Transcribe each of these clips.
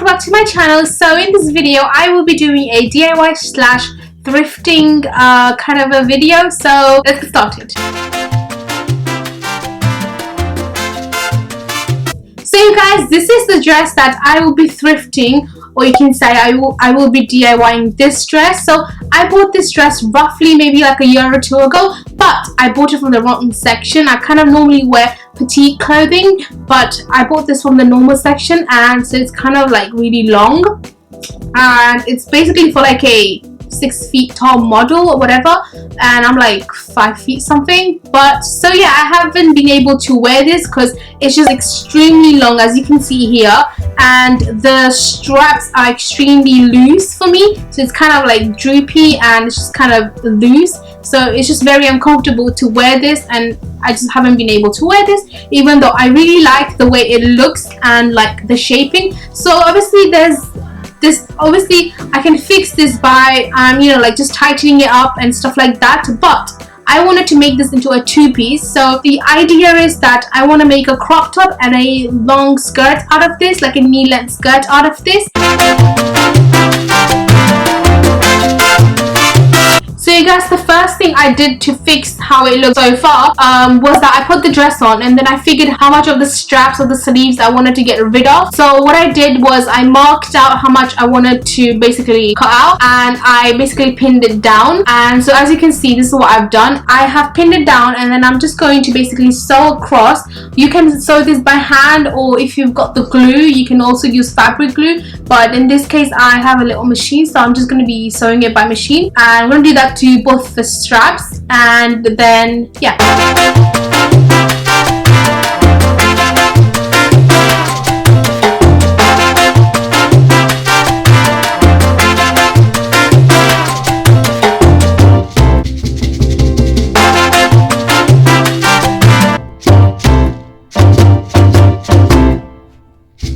welcome back to my channel. So in this video I will be doing a DIY slash thrifting kind of a video, so let's get started. So you guys, this is the dress that I will be thrifting, or you can say I will be DIYing this dress. So I bought this dress roughly maybe like a year or two ago, but I bought it from the rotten section. I kind of normally wear petite clothing, but I bought this from the normal section, and so it's kind of like really long, and it's basically for like a 6 feet tall model or whatever, and I'm like 5 feet something. But so yeah, I haven't been able to wear this because it's just extremely long, as you can see here, and the straps are extremely loose for me, so it's kind of like droopy and it's just kind of loose, so it's just very uncomfortable to wear this, and I just haven't been able to wear this, even though I really like the way it looks and like the shaping. So obviously there's this, obviously I can fix this by you know, like just tightening it up and stuff like that, but I wanted to make this into a two-piece. So the idea is that I want to make a crop top and a long skirt out of this, like a knee-length skirt out of this. So you guys, the first thing I did to fix how it looks so far was that I put the dress on, and then I figured how much of the straps or the sleeves I wanted to get rid of. So what I did was I marked out how much I wanted to basically cut out, and I basically pinned it down. And so as you can see, this is what I've done. I have pinned it down, and then I'm just going to basically sew across. You can sew this by hand, or if you've got the glue, you can also use fabric glue, but in this case I have a little machine, so I'm just going to be sewing it by machine, and I'm going to do that to both the straps, and then yeah.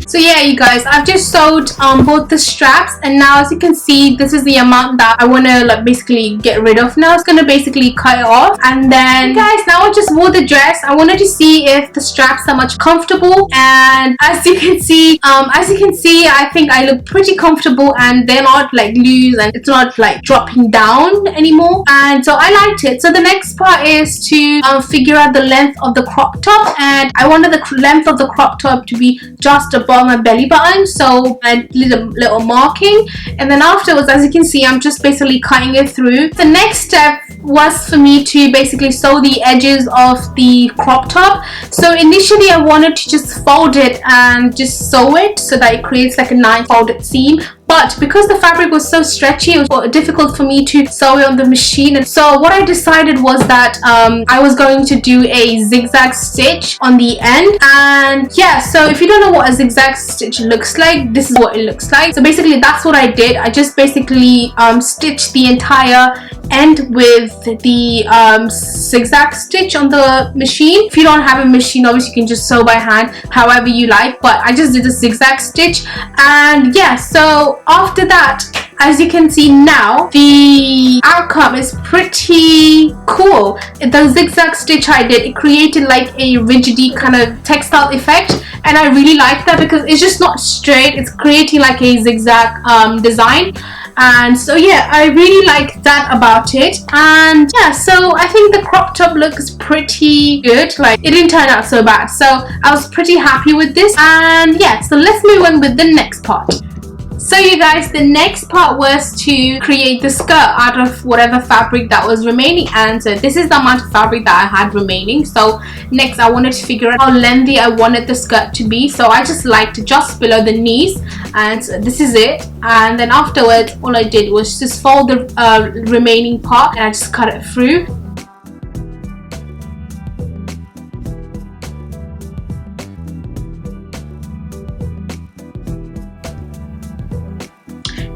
So yeah, you guys, I've just sewed both the straps, and now as you can see, this is the amount that I want to like basically get rid of. Now it's going to basically cut it off, and then guys, now I just wore the dress. I wanted to see if the straps are much comfortable, and as you can see, I think I look pretty comfortable, and they're not like loose, and it's not like dropping down anymore, and so I liked it. So the next part is to figure out the length of the crop top, and I wanted the length of the crop top to be just above my belly button, so I did a little marking, and then afterwards, as you can see, I'm just basically cutting it through. The next step was for me to basically sew the edges of the crop top. So initially I wanted to just fold it and just sew it so that it creates like a nice folded seam, but because the fabric was so stretchy, it was difficult for me to sew it on the machine. And so what I decided was that I was going to do a zigzag stitch on the end. And yeah, so if you don't know what a zigzag stitch looks like, this is what it looks like. So basically that's what I did. I just basically stitched the entire end with the zigzag stitch on the machine. If you don't have a machine, obviously you can just sew by hand however you like, but I just did a zigzag stitch. And yeah, so after that, as you can see now, the outcome is pretty cool. The zigzag stitch I did, it created like a rigidy kind of textile effect, and I really like that because it's just not straight, it's creating like a zigzag design. And so yeah, I really like that about it. And yeah, so I think the crop top looks pretty good. Like, it didn't turn out so bad, so I was pretty happy with this. And yeah, so let's move on with the next part. So you guys, the next part was to create the skirt out of whatever fabric that was remaining, and so this is the amount of fabric that I had remaining. So next I wanted to figure out how lengthy I wanted the skirt to be, so I just liked just below the knees, and so this is it. And then afterwards all I did was just fold the remaining part, and I just cut it through.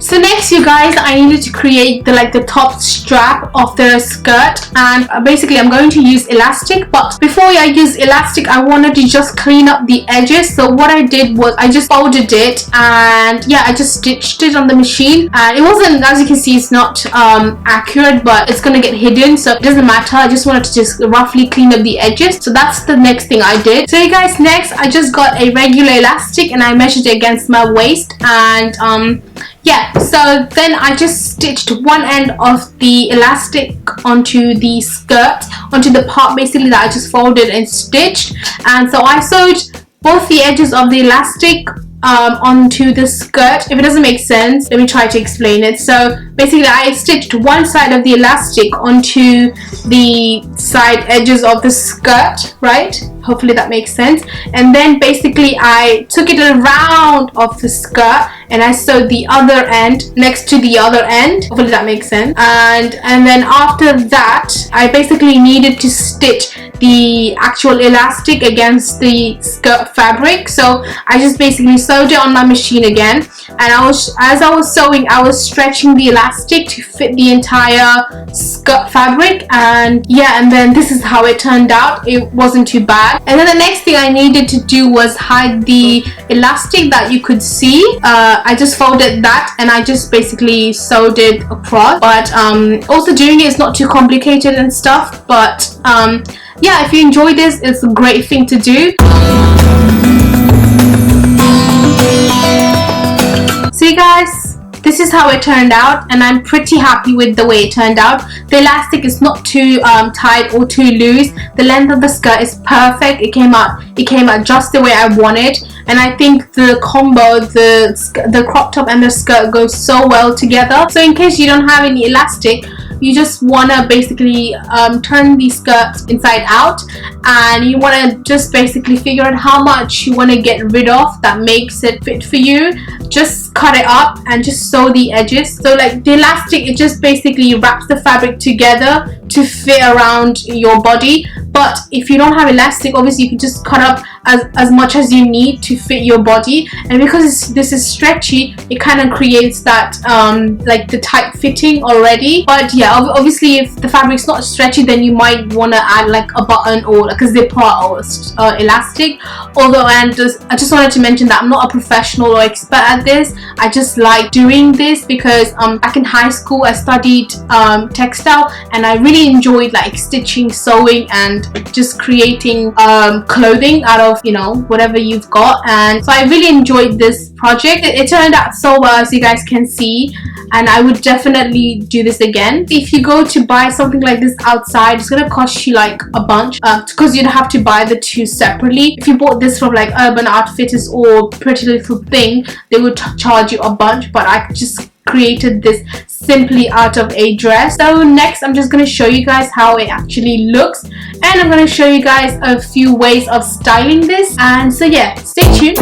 So So next, you guys, I needed to create the top strap of the skirt, and basically I'm going to use elastic. But before I use elastic, I wanted to just clean up the edges. So what I did was I just folded it, and yeah, I just stitched it on the machine, and it wasn't, as you can see, it's not accurate, but it's gonna get hidden, so it doesn't matter. I just wanted to just roughly clean up the edges. So that's the next thing I did. So you guys, next I just got a regular elastic and I measured it against my waist, and yeah, so then I just stitched one end of the elastic onto the skirt, onto the part basically that I just folded and stitched. And so I sewed both the edges of the elastic onto the skirt. If it doesn't make sense, let me try to explain it. So basically I stitched one side of the elastic onto the side edges of the skirt, right? Hopefully that makes sense. And then basically I took it around of the skirt and I sewed the other end next to the other end. Hopefully that makes sense. And then after that, I basically needed to stitch the actual elastic against the skirt fabric. So I just basically sewed it on my machine again, and as I was sewing, I was stretching the elastic to fit the entire skirt fabric. And yeah, and then this is how it turned out. It wasn't too bad. And then the next thing I needed to do was hide the elastic that you could see. I just folded that and I just basically sewed it across. But also doing it is not too complicated and stuff, but yeah, if you enjoy this, it's a great thing to do. So you guys, this is how it turned out, and I'm pretty happy with the way it turned out. The elastic is not too tight or too loose. The length of the skirt is perfect. It came out just the way I wanted, and I think the combo, the crop top and the skirt goes so well together. So in case you don't have any elastic, you just want to basically turn the skirt inside out, and you want to just basically figure out how much you want to get rid of that makes it fit for you. Just cut it up and just sew the edges. So like the elastic, it just basically wraps the fabric together to fit around your body. But if you don't have elastic, obviously you can just cut up as much as you need to fit your body. And because this is stretchy, it kind of creates that like the tight fitting already. But yeah, obviously if the fabric's not stretchy, then you might want to add like a button or like a zipper or elastic. Although, and I just wanted to mention that I'm not a professional or expert at this. I just like doing this because back in high school I studied textile, and I really enjoyed like stitching, sewing, and just creating clothing out of, you know, whatever you've got. And so I really enjoyed this project. It turned out so well, as you guys can see, and I would definitely do this again. If you go to buy something like this outside, it's gonna cost you like a bunch, because you'd have to buy the two separately. If you bought this from like Urban Outfitters or Pretty Little Thing, they would charge you a bunch, but I just created this simply out of a dress. So next I'm just going to show you guys how it actually looks, and I'm going to show you guys a few ways of styling this. And so yeah, stay tuned.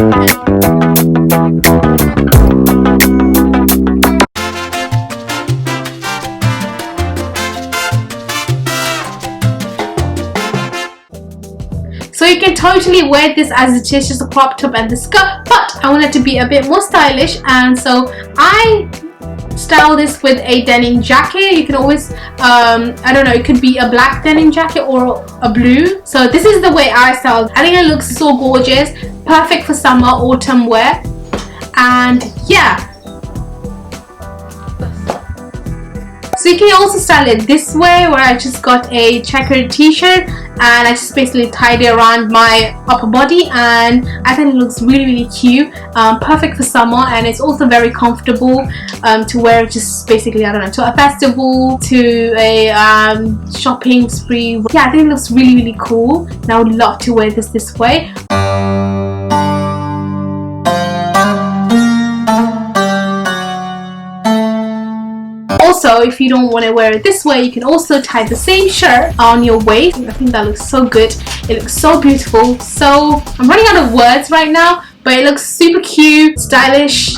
So you can totally wear this as it is, just a crop top and the skirt, but I wanted to be a bit more stylish, and so I style this with a denim jacket. You can always I don't know, it could be a black denim jacket or a blue. So this is the way I style. I think it looks so gorgeous, perfect for summer, autumn wear. And yeah, so you can also style it this way, where I just got a checkered t-shirt and I just basically tied it around my upper body, and I think it looks really, really cute. Perfect for summer, and it's also very comfortable to wear just basically, I don't know, to a festival, to a shopping spree. Yeah, I think it looks really, really cool, and I would love to wear this way. Also, if you don't want to wear it this way, you can also tie the same shirt on your waist. I think that looks so good. It looks so beautiful. So I'm running out of words right now, but it looks super cute, stylish,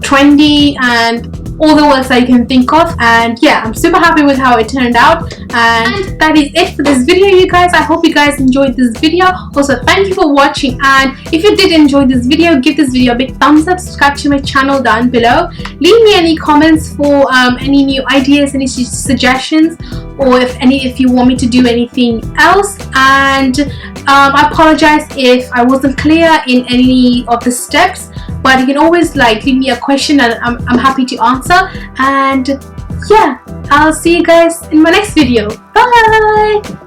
trendy, and all the words that you can think of. And yeah, I'm super happy with how it turned out. And that is it for this video, you guys. I hope you guys enjoyed this video. Also, thank you for watching, and if you did enjoy this video, give this video a big thumbs up, subscribe to my channel down below, leave me any comments for any new ideas, any suggestions, or if you want me to do anything else. And I apologize if I wasn't clear in any of the steps, but you can always like leave me a question and I'm happy to answer. And yeah, I'll see you guys in my next video. Bye.